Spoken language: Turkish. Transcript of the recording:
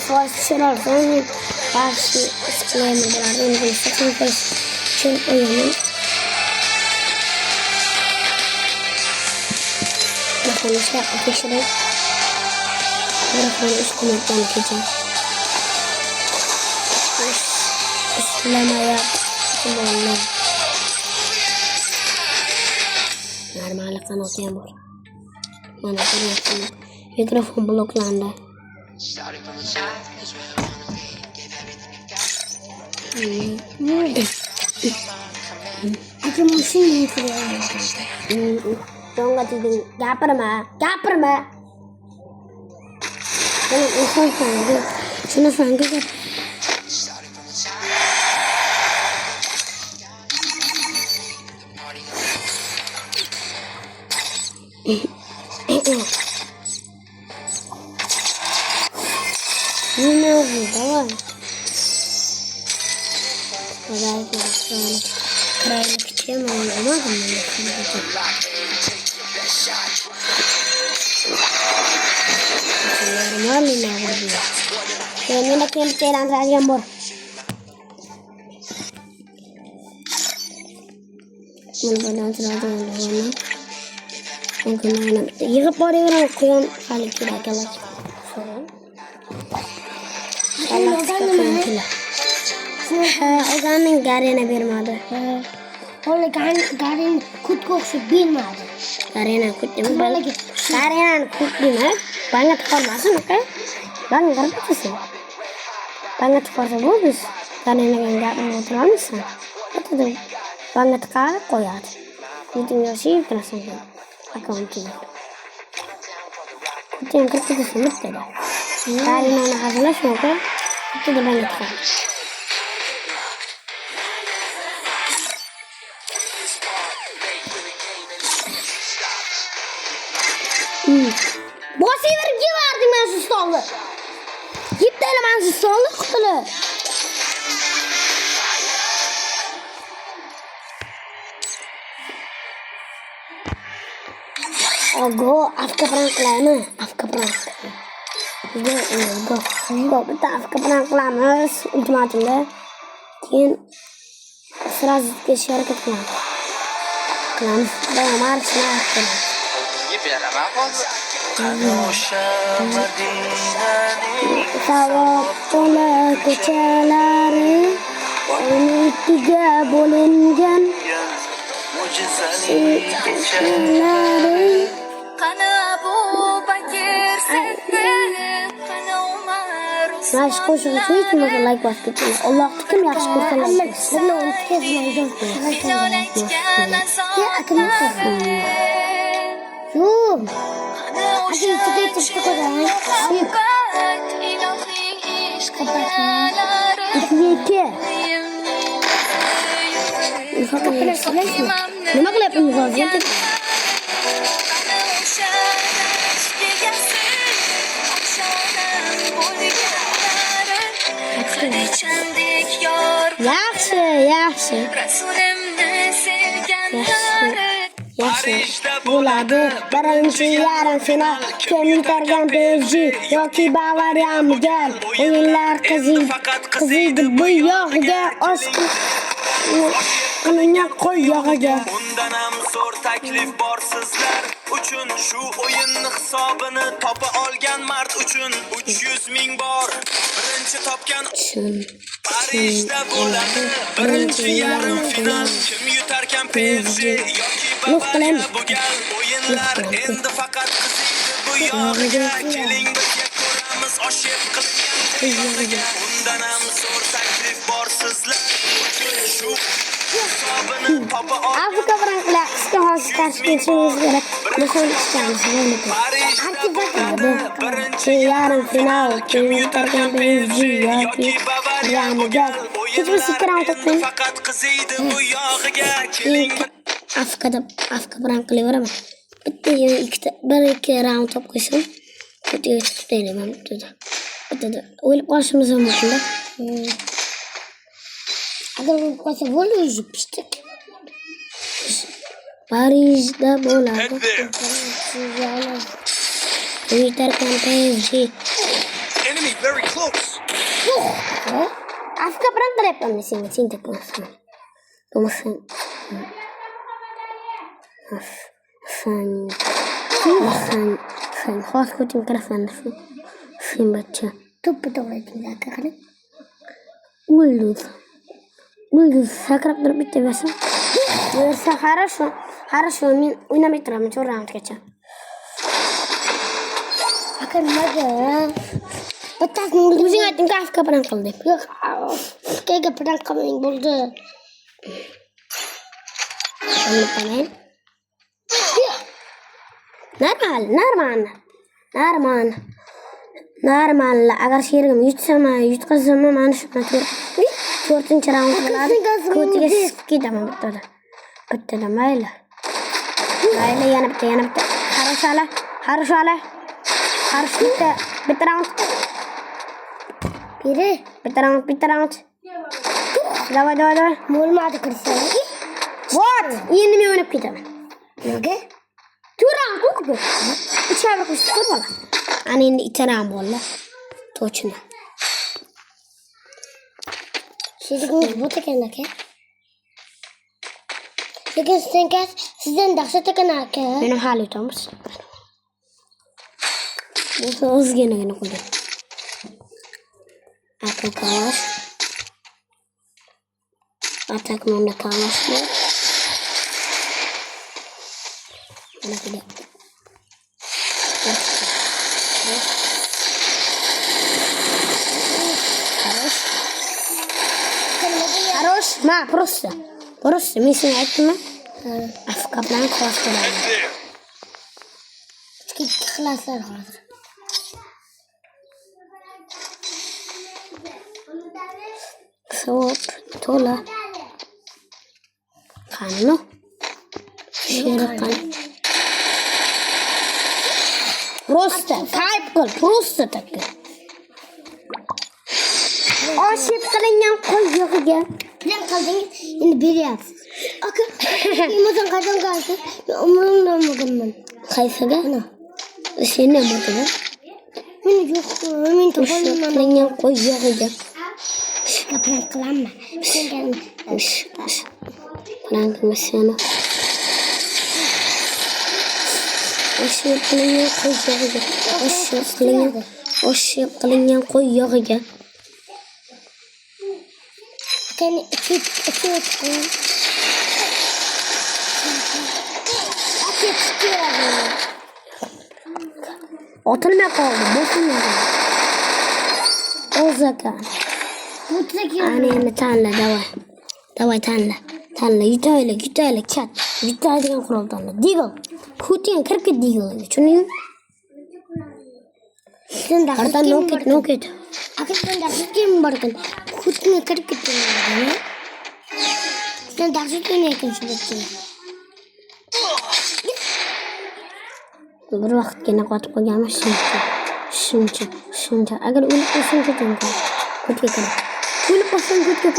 Savaşçılar sonra karşı iskelemeler önce sakın için oyunu. Bakın işte ateşleri. Bırakın üstüne geçeceğim. Üstülemeye kullanılır. Normal kanat yağmur. Bana görüyorsunuz. Mikrofon bloklandı. Aku musim yıkılıyor. Jangan tiding. Gapirma. Benim insan sanki. Şunu sanki. Yine oldu tamam. Belki sonra krallık için olmaz mı? Normal ni nabi. Ini nak yang telan saja mbor. Mulai saja mbor. Mungkin yıkıp oraya koyan hali kira kalah. Oganın garine vermedi. Ola garin kut koksu bilmedi. Garine kut değil mi? Garine kut değil mi? Banget formasın mı? Banget kardeşsin. Banget forsa bagus. Garine enggak mau mısın? Itu tuh banget kah koyar. Itu sih terasa. Akuntinya. Itu yang kerja semut ada. Garine anak hasilnya semua. Itu da banget kah. Bossy verip giverdim ben şu stolu. Git de ben şu stolu kutulu. Go afka prank lama. Afka prank. Go kita afka prank lama. Ultimatumda. Keyin сразу hareket qilamiz. Davom marshni beraman hozir. Savot to'la ko'chalari ikkiga bo'lingan kechalari Qani Abu Bakr Siddiq, qani Umar Yaxshi qo'shiq uchun hech kimga like bosib ketmaydi. Allohni kim yaxshi ko'rsa, sizni o'tkazmaydi. Yo'q. Hadi chiqib qo'ying. Nima qilyapsiz hozir? Yaxshi. Yaxshi. Bo'ladi. Birinchi yarim final. Kim yutargan PSG yoki Bavariya Mugal. O'yinlar qiziydi bu yog'iga oshqin. Qilingan qo'y yog'iga. Undan ham zo'r taklif bor sizlar uchun. Shu o'yinni hisobini topa olgan mard uchun 300 ming bor. Birinchi topgan Parijda bo'ladi. Birinchi yarim final. Kim yutarkan PSG yoki Bavariya Mugal. O'yinlar endi faqat qiziydi bu yog'iga. Keling birga ko'ramiz oshib qilingan. Undan ham zo'r taklif bor sizlar uchun. Shu Afrika franklar qisqa hosil tashkilotimiz kerak. Mushon ishamiz birinchi yarim final kim yutargan PSG yoki Real Madrid. Hech bir fikram topmang. Faqat qiziydi bu yog'iga. Keling Afrika frank qilaveraman. Bitta ikkita bir-ikki raund top qo'ysam, bitta tutayman bitta. O'ylab qolishimiz mumkin-da. Agar qo'ysa bo'ladi, pishdi. Parijda bo'ladi. Twitter campaign. Enemy very close. Afka perang telepon di sini cinta kemasan. Kemasan. Sen khas kucing kerasan sen baca. Tuh betul itu kan? Ульдус sakrab terbitte basa. Верса хорошо, mina mitra mencuri rauнд kaca. Akan maga. Betas mulu. Mesti ngatin ka Afka perang kalde. Yok, kayak perang kami buldu. Ini panen. Normal. Agar şiirim yutsama manuş natur. Tortun çarağın kılar. Kötüge gidelim bitti. Bitti de mayla. Yana bitti. Harus ala. Bitti round. Bitti round. Давай. Mulmadı kırsa. What? Yeni mi oynayıp gidelim? Ne? Turan kokdu. İçeride kuştur bana. Anne iteram valla. Toçuna. Şimdi bu tekene ke. Şimdi sen sizden daha tekene ke. Benim hali Thomas. Bu hız gene koydu. Arkadaş. Atak mı kalmış mı? Ana kide. Хорош. Ma, просто. Миссия этому. Afka plan koştular. Çıkıp kılaslar hazır. Soğuk. Tola. Kanlı. Şirkan. Просто. Kayıp kıl. Просто takı. Aşık kılınyan koy yok ya. Plan kaldın şimdi bir yapsın. Akın. İmazan kadın kalsın. Umurumda mı? Kaysa da? Sen ne bakın? Benim yok. Benim toparlamam. Kılınyan koy yok ya. Plan kılanma. Sen gelme. Plan kılmasana. Aşık kılınyan koy yok ya. Aşık kılınyan koy yok ya. Kan iki. Oturma kaldı. Boşuna kaldı. O zaman. Anne tanla davay tanla yutöyle çat. Yutöyle kuraldan. Digol. Kutiyan kırkı digol. Çünkü sen daha noket. Akın daha kim barkın. Kutiyan kırkı digol. Sen daha ne konuşuyorsun? Bir vakit gene katıp koyacağım şimdi. Agar unik olsun kötü. Kötü kadar. Unik olsun kötü.